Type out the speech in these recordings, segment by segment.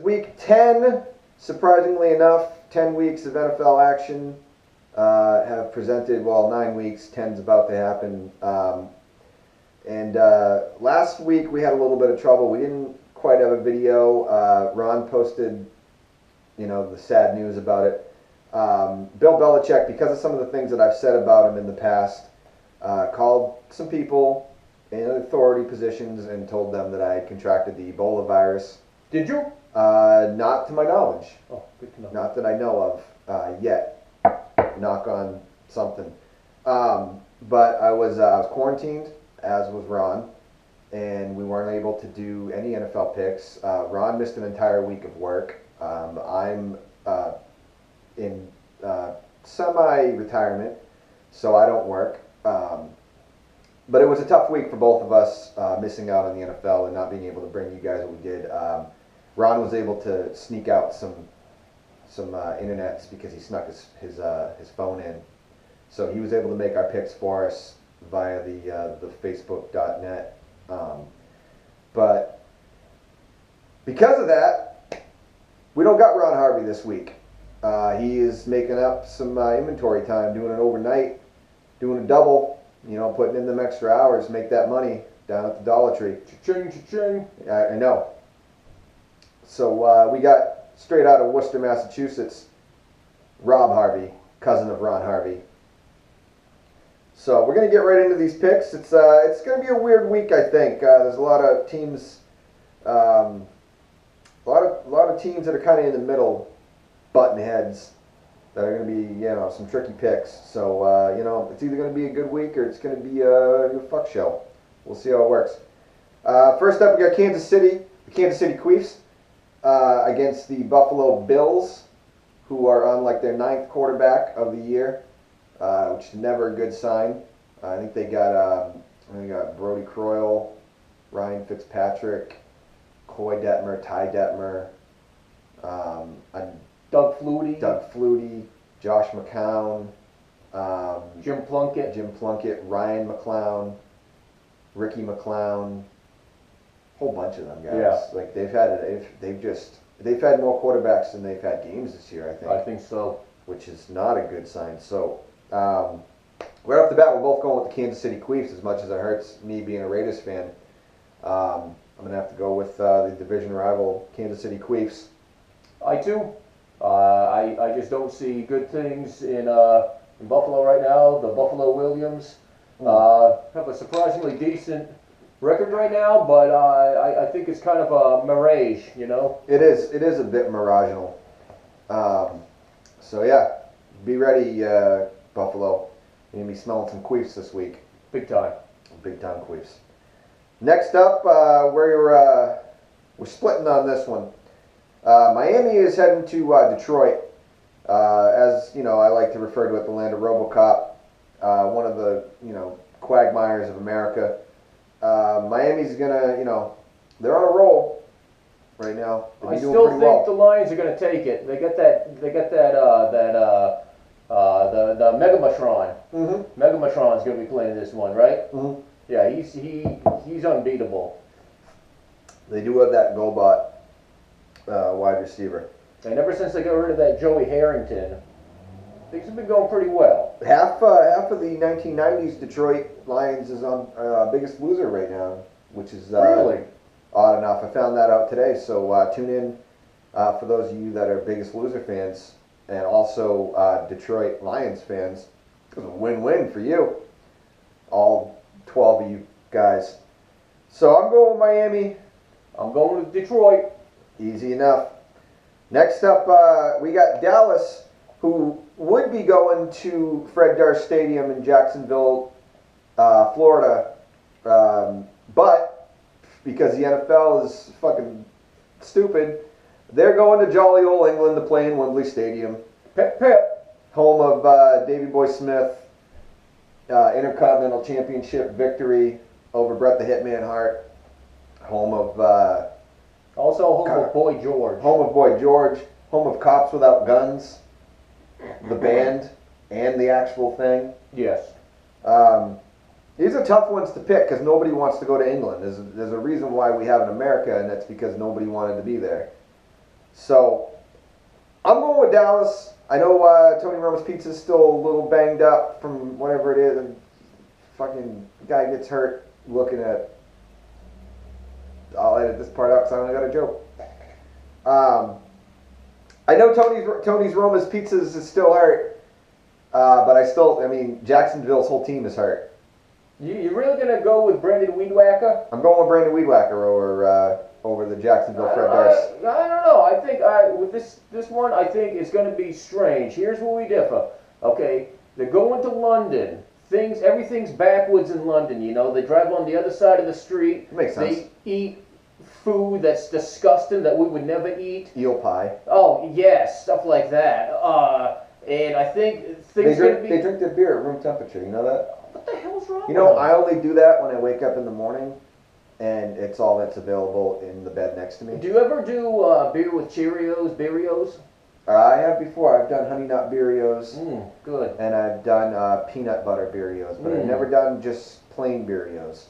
week 10. Surprisingly enough, 10 weeks of NFL action have presented, well, 9 weeks, 10's about to happen. And last week we had a little bit of trouble. We didn't quite have a video. Ron posted, the sad news about it. Bill Belichick, because of some of the things that I've said about him in the past, called some people in authority positions and told them that I had contracted the Ebola virus. Did you? Not to my knowledge. Oh, good to know. Not that I know of yet. Knock on something. But I was quarantined, as was Ron, and we weren't able to do any NFL picks. Ron missed an entire week of work. I'm in semi-retirement, so I don't work. But it was a tough week for both of us, missing out on the NFL and not being able to bring you guys what we did. Ron was able to sneak out some internets because he snuck his phone in, so he was able to make our picks for us via the Facebook.net. But because of that, we don't got Ron Harvey this week. He is making up some inventory time, doing it overnight, doing a double. Putting in them extra hours, make that money down at the Dollar Tree. Cha-ching, cha-ching. I know. So we got straight out of Worcester, Massachusetts, Rob Harvey, cousin of Ron Harvey. So we're gonna get right into these picks. It's gonna be a weird week, I think. There's a lot of teams, a lot of teams that are kind of in the middle, button heads, that are going to be, some tricky picks. So, it's either going to be a good week or it's going to be a fuck show. We'll see how it works. First up, we got Kansas City, the Kansas City Chiefs, against the Buffalo Bills, who are on like their 9th quarterback of the year, which is never a good sign. I think they got Brody Croyle, Ryan Fitzpatrick, Coy Detmer, Ty Detmer, Doug Flutie, Josh McCown, Jim Plunkett, Ryan McClown, Ricky McClown, whole bunch of them guys. Yeah. Like they've had more quarterbacks than they've had games this year, I think. I think so. Which is not a good sign. So right off the bat, we're both going with the Kansas City Chiefs. As much as it hurts me being a Raiders fan, I'm gonna have to go with the division rival Kansas City Chiefs. I too. I just don't see good things in Buffalo right now. The Buffalo Williams have a surprisingly decent record right now, but I think it's kind of a mirage, It is a bit miraginal. So yeah, be ready, Buffalo. You're gonna be smelling some queefs this week. Big time. Big time queefs. Next up, we're splitting on this one. Miami is heading to Detroit. As I like to refer to it, the land of RoboCop, one of the quagmires of America. Miami's gonna, they're on a roll right now. I still think the Lions are gonna take it. They got that the Megamatron. Mm-hmm. Megamatron's gonna be playing this one, right? Mm-hmm. Yeah, he's unbeatable. They do have that GoBot wide receiver. And ever since they got rid of that Joey Harrington, things have been going pretty well. Half of the 1990s Detroit Lions is on Biggest Loser right now, which is really odd enough. I found that out today, so tune in for those of you that are Biggest Loser fans and also Detroit Lions fans. It was a win-win for you, all 12 of you guys. So I'm going with Miami. I'm going with Detroit. Easy enough. Next up, we got Dallas, who would be going to Fred Durst Stadium in Jacksonville, Florida, but because the NFL is fucking stupid, they're going to jolly old England to play in Wembley Stadium. Pep, pep. Home of Davey Boy Smith, Intercontinental Championship victory over Bret the Hitman Hart. Home of Also home of Boy George. Home of Boy George. Home of Cops Without Guns, the band, and the actual thing. Yes. These are tough ones to pick because nobody wants to go to England. There's a reason why we have in America, and that's because nobody wanted to be there. So I'm going with Dallas. I know Tony Romo's Pizza is still a little banged up from whatever it is, and fucking guy gets hurt looking at. I'll edit this part out because I only got a joke. I know Tony's Roma's Pizzas is still hurt, but I mean, Jacksonville's whole team is hurt. You really gonna go with Brendan Weedwacker? I'm going with Brandon Weedwacker over the Jacksonville Fred Durst. I don't know. I think with this one, I think it's going to be strange. Here's where we differ. Okay, they're going to London. Everything's backwards in London. You know, they drive on the other side of the street. Makes sense. They eat food that's disgusting that we would never eat. Eel pie. Oh yes, stuff like that. And I think things They drink their beer at room temperature. You know that? What the hell's wrong? You know, with them? I only do that when I wake up in the morning, and it's all that's available in the bed next to me. Do you ever do beer with Cheerios, Beerios? I have before. I've done honey nut Beerios, Good. and I've done peanut butter Beerios, but I've never done just plain Beerios.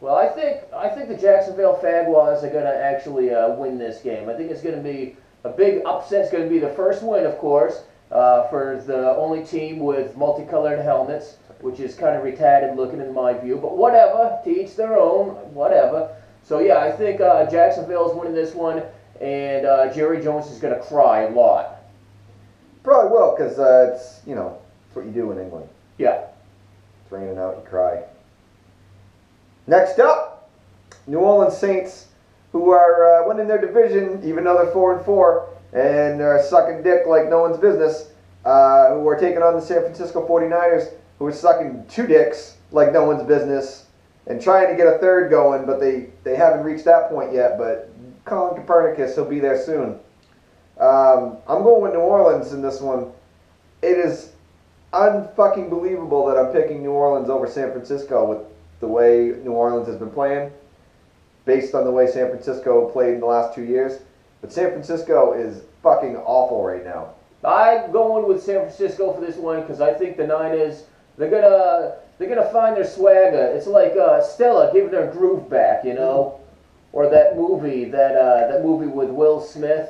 Well, I think the Jacksonville Jaguars are going to actually win this game. I think it's going to be a big upset. It's going to be the first win, of course, for the only team with multicolored helmets, which is kind of retarded looking in my view. But whatever, to each their own, whatever. So yeah, I think Jacksonville's winning this one, and Jerry Jones is going to cry a lot. Probably will, because it's what you do in England. Yeah. It's raining out, you cry. Next up, New Orleans Saints, who are winning their division, even though they're 4-4, and are sucking dick like no one's business, who are taking on the San Francisco 49ers, who are sucking two dicks like no one's business, and trying to get a third going, but they haven't reached that point yet, but Colin Copernicus, he'll be there soon. I'm going with New Orleans in this one. It is unfucking believable that I'm picking New Orleans over San Francisco with the way New Orleans has been playing, based on the way San Francisco played in the last 2 years. But San Francisco is fucking awful right now. I'm going with San Francisco for this one because I think the Niners, they're gonna find their swagger. It's like Stella giving her groove back, you know, or that movie with Will Smith,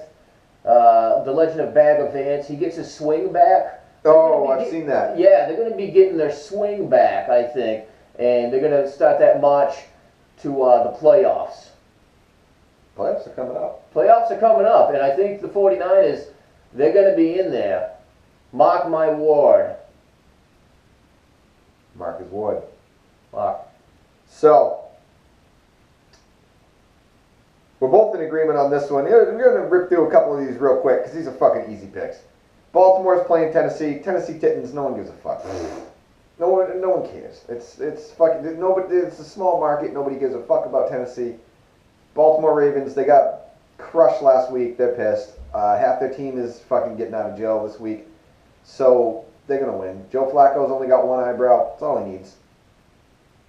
The Legend of Bagger Vance. He gets his swing back. Oh, I've seen that. Yeah, they're gonna be getting their swing back, I think, and they're gonna start that march to the playoffs. Playoffs are coming up. Playoffs are coming up, and I think the 49ers, they're going to be in there. Mark my word. Marcus Ward. Mark. So, we're both in agreement on this one. We're going to rip through a couple of these real quick because these are fucking easy picks. Baltimore's playing Tennessee. Tennessee Titans, no one gives a fuck. No one cares. It's fucking nobody. It's a small market. Nobody gives a fuck about Tennessee. Baltimore Ravens, they got crushed last week. They're pissed. Half their team is fucking getting out of jail this week. So they're going to win. Joe Flacco's only got one eyebrow. That's all he needs.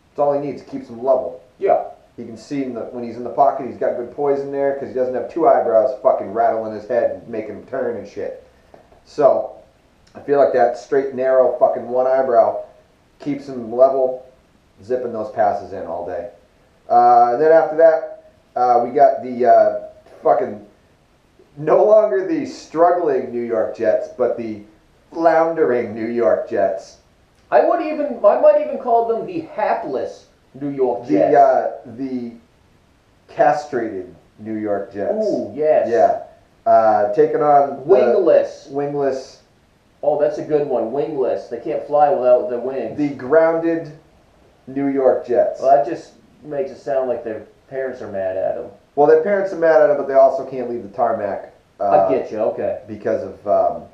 That's all he needs. Keeps him level. Yeah. You can see when he's in the pocket, he's got good poise in there because he doesn't have two eyebrows fucking rattling his head and making him turn and shit. So I feel like that straight, narrow fucking one eyebrow keeps him level, zipping those passes in all day. And then after that, we got the fucking no longer the struggling New York Jets, but the floundering New York Jets. I might even call them the hapless New York Jets. The castrated New York Jets. Ooh, yes. Yeah. Taking on wingless. Wingless. Oh, that's a good one. Wingless. They can't fly without their wings. The grounded New York Jets. Well, that just makes it sound like their parents are mad at them. Well, their parents are mad at them, but they also can't leave the tarmac. I get you. Okay. Because of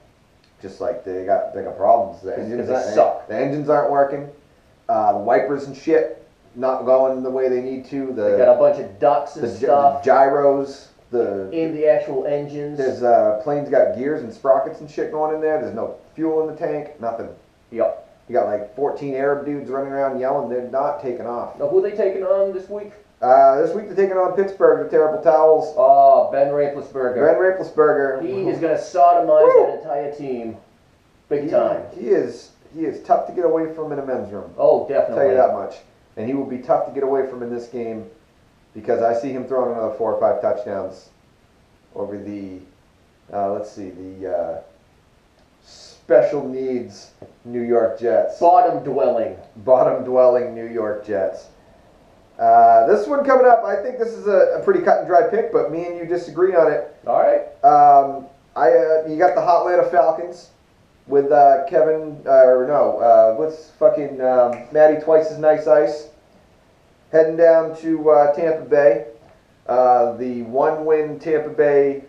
just like they got problems. The engines aren't working. The wipers and shit not going the way they need to. They got a bunch of ducts and stuff. The gyros. In the actual engines. There's planes got gears and sprockets and shit going in there. There's no fuel in the tank. Nothing. Yep. You got like 14 Arab dudes running around yelling. They're not taking off. Now, who are they taking on this week? This week they're taking on Pittsburgh, the Terrible Towels. Oh, Ben Roethlisberger. Ben Roethlisberger. He is going to sodomize that entire team, big time. He is tough to get away from in a men's room. Oh, definitely. I'll tell you that much. And he will be tough to get away from in this game because I see him throwing another 4 or 5 touchdowns over the Let's see, the special needs New York Jets. Bottom dwelling. Bottom dwelling New York Jets. This one coming up, I think this is a pretty cut and dry pick, but me and you disagree on it. All right. You got the Hotlanta Falcons with what's fucking Matty Twice as Nice Ice heading down to Tampa Bay. The one-win Tampa Bay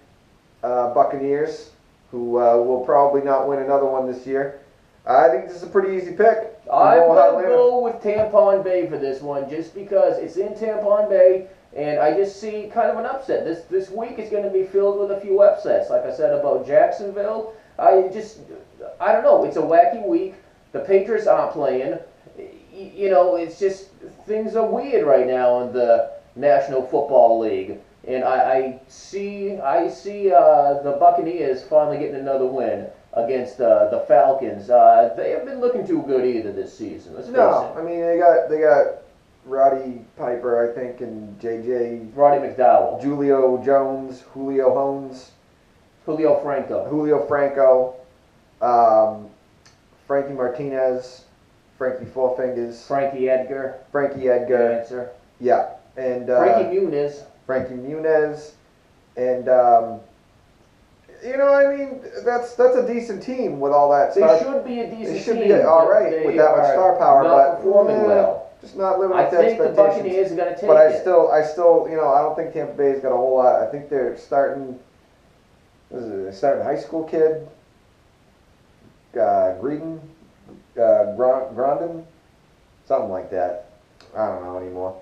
Buccaneers, who will probably not win another one this year. I think this is a pretty easy pick. I'm going to go with Tampon Bay for this one, just because it's in Tampon Bay, and I just see kind of an upset. This week is going to be filled with a few upsets. Like I said about Jacksonville, I don't know. It's a wacky week. The Patriots aren't playing. You know, it's just things are weird right now in the National Football League, and I see the Buccaneers finally getting another win against the Falcons. They haven't been looking too good either this season. Let's face it. I mean they got Roddy Piper, I think, and Roddy McDowell, Julio Jones, Julio Holmes, Julio Franco, Frankie Martinez, Frankie Four Fingers, Frankie Edgar, Answer. Yeah, and Frankie Muniz, and you know, I mean, that's a decent team with all that. They should be a decent team. They should be all right with that much star power, not but performing well. Just not living up to expectations. I think the Buccaneers are going to take but it. I still, you know, I don't think Tampa Bay's got a whole lot. I think they're starting. They're starting a high school kid, Grondin, something like that. I don't know anymore.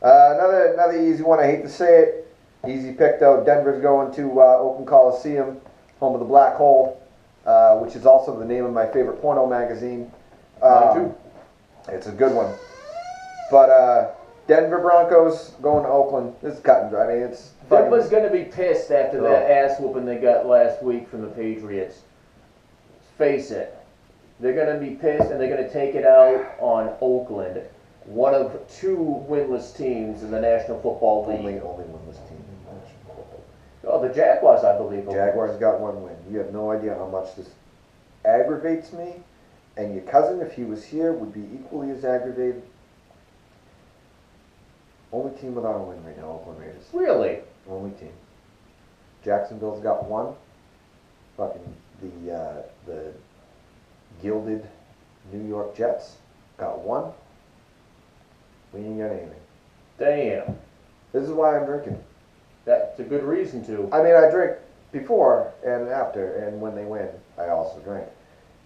Another easy one. I hate to say it. Easy pick though. Denver's going to Oakland Coliseum, home of the Black Hole, which is also the name of my favorite porno magazine. It's a good one. But Denver Broncos going to Oakland. This is cut and dry. I mean, it's Denver's going to be pissed after that ass whooping they got last week from the Patriots. Face it. They're going to be pissed, and they're going to take it out on Oakland, one of two winless teams in the National Football League. Only winless team in the National Football League. Oh, the Jaguars, I believe. Jaguars got one win. You have no idea how much this aggravates me. And your cousin, if he was here, would be equally as aggravated. Only team without a win right now, Oakland Raiders. Really? Only team. Jacksonville's got one. Fucking the gilded New York Jets got one. We ain't got anything. Damn. This is why I'm drinking. That's a good reason to. I mean, I drink before and after, and when they win, I also drink.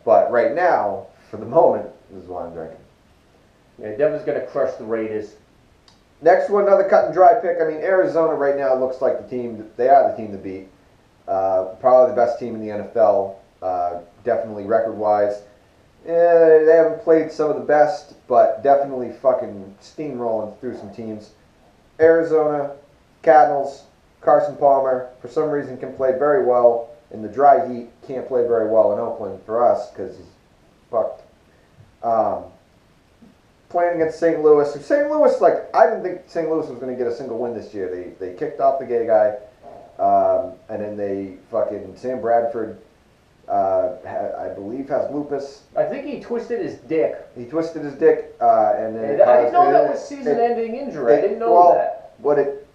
But right now, for the moment, this is why I'm drinking. Yeah, Denver's going to crush the Raiders. Next one, another cut and dry pick. I mean, Arizona right now looks like the team. They are the team to beat. Probably the best team in the NFL. Definitely record-wise. They haven't played some of the best, but definitely fucking steamrolling through some teams. Arizona, Cardinals, Carson Palmer, for some reason can play very well in the dry heat. Can't play very well in Oakland for us because he's fucked. Playing against St. Louis. St. Louis, like, I didn't think St. Louis was going to get a single win this year. They kicked off the gay guy, and then they fucking Sam Bradford. I believe has lupus. I think he twisted his dick. He twisted his dick, and then I didn't know that was season-ending injury. I didn't know that. What it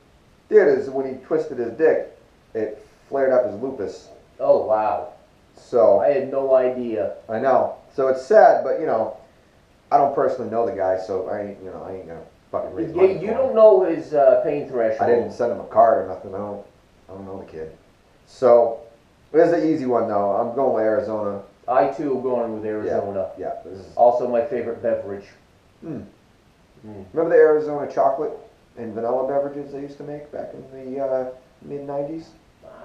did is when he twisted his dick, it flared up his lupus. Oh wow! So I had no idea. I know. So it's sad, but you know, I don't personally know the guy, so I ain't gonna fucking raise money for him. You don't know his pain threshold. I didn't send him a card or nothing. I don't know the kid. So. This is an easy one, though. I'm going with Arizona. I, too, am going with Arizona. Yeah. This is also my favorite beverage. Remember the Arizona chocolate and vanilla beverages they used to make back in the mid-'90s?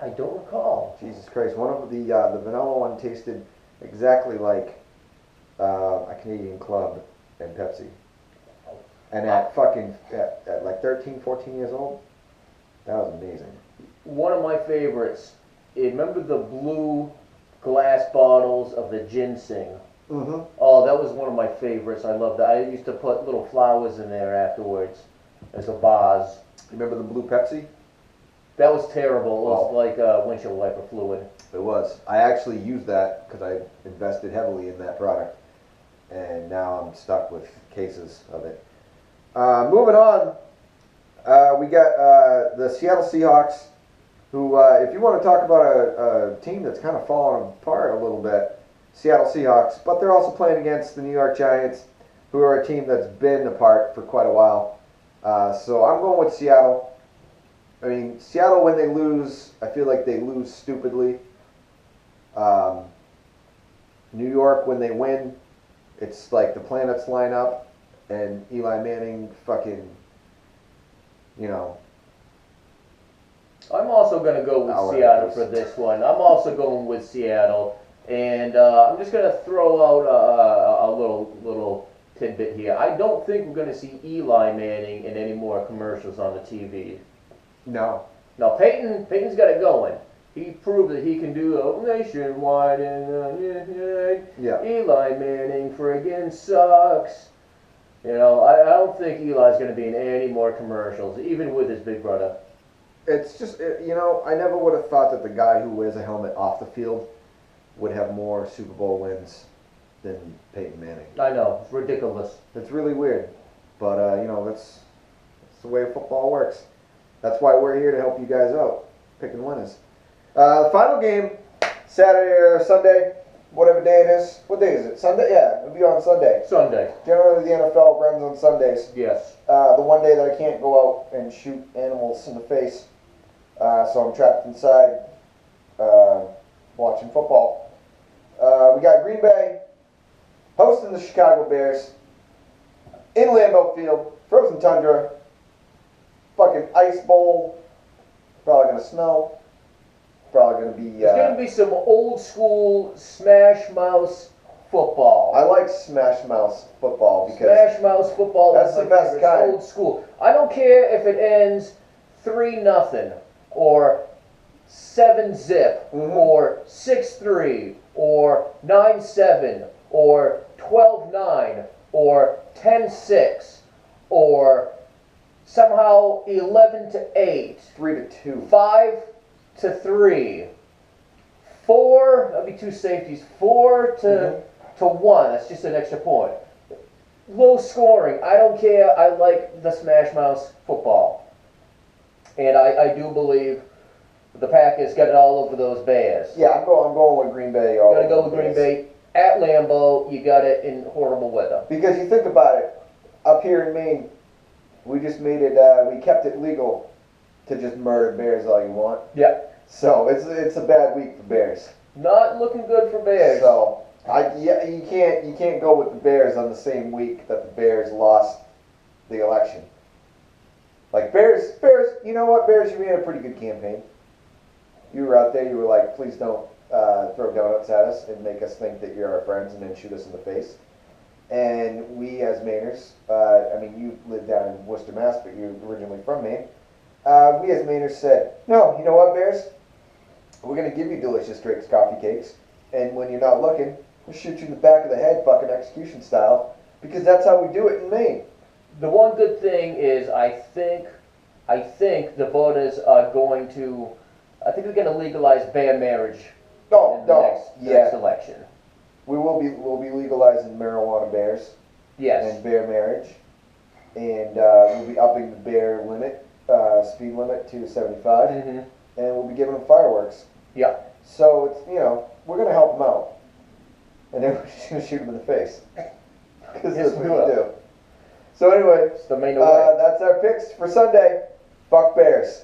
I don't recall. Jesus Christ. One of the vanilla one tasted exactly like a Canadian Club and Pepsi. And at like 13, 14 years old, that was amazing. One of my favorites. Remember the blue glass bottles of the ginseng? Mm-hmm. Oh, that was one of my favorites. I loved that. I used to put little flowers in there afterwards as a vase. You remember the blue Pepsi? That was terrible. It was Wow. like windshield wiper fluid. It was. I actually used that because I invested heavily in that product, and now I'm stuck with cases of it. Moving on, we got the Seattle Seahawks, who, if you want to talk about a team that's kind of fallen apart a little bit, Seattle Seahawks, but they're also playing against the New York Giants, who are a team that's been apart for quite a while. So I'm going with Seattle. I mean, Seattle, when they lose, I feel like they lose stupidly. New York, when they win, it's like the planets line up, and Eli Manning fucking, you know. I'm also going to go with Our Seattle host. for this one. I'm also going with Seattle, and I'm just going to throw out a little tidbit here. I don't think we're going to see Eli Manning in any more commercials on the TV. No. Now Peyton's got it going. He proved that he can do a nationwide and Yeah. Eli Manning friggin' sucks. You know, I don't think Eli's going to be in any more commercials, even with his big brother. It's just, you know, I never would have thought that the guy who wears a helmet off the field would have more Super Bowl wins than Peyton Manning. I know, it's ridiculous. It's really weird. But, you know, that's the way football works. That's why we're here to help you guys out, picking winners. The final game, Saturday or Sunday, whatever day it is. What day is it? Sunday? Yeah, it'll be on Sunday. Sunday, Generally, the NFL runs on Sundays. yes. The one day that I can't go out and shoot animals in the face. So I'm trapped inside watching football. We got Green Bay hosting the Chicago Bears in Lambeau Field, frozen tundra, fucking ice bowl. Probably gonna snow. Probably gonna be. It's going to be some old school Smash Mouse football. I like Smash Mouth football because Smash Mouse football That's is the my best favorite. It's kind. old school. I don't care if it ends 3-0 or 7-zip Mhm. or 6-3 or 9-7 or 12-9 or 10-6 or somehow 11-8, 3-2. 5-3, 4. That'd be 2 safeties. 4-1. That's just an extra point. Low scoring. I don't care. I like the Smash Mouse football, and I do believe the Packers got it all over those Bears. Yeah, I'm going with Green Bay. You gotta go with Green Bay at Lambeau. You got it in horrible weather. Because you think about it, up here in Maine, we just made it. We kept it legal to just murder bears all you want. Yeah. So it's a bad week for bears. Not looking good for Bears. So you can't go with the Bears on the same week that the Bears lost the election. Like Bears, you know what, Bears, you made a pretty good campaign. You were out there, you were like, please don't throw donuts at us and make us think that you're our friends and then shoot us in the face. And we as Mainers, I mean, you live down in Worcester, Mass, but you're originally from Maine. We as Mainers said, no, you know what, Bears? We're going to give you delicious Drake's coffee cakes. And when you're not looking, we'll shoot you in the back of the head, fucking execution style. Because that's how we do it in Maine. The one good thing is I think the voters are going to. I think they're going to legalize bear marriage in the next election. We'll be legalizing marijuana bears Yes. and bear marriage, and we'll be upping the bear limit, speed limit to 75, Mm-hmm. and we'll be giving them fireworks. Yeah. So it's we're gonna help them out, and then we're just gonna shoot them in the face because Yes, that's we what we will. do. So anyway, It's the main way. that's our picks for Sunday. Fuck Bears.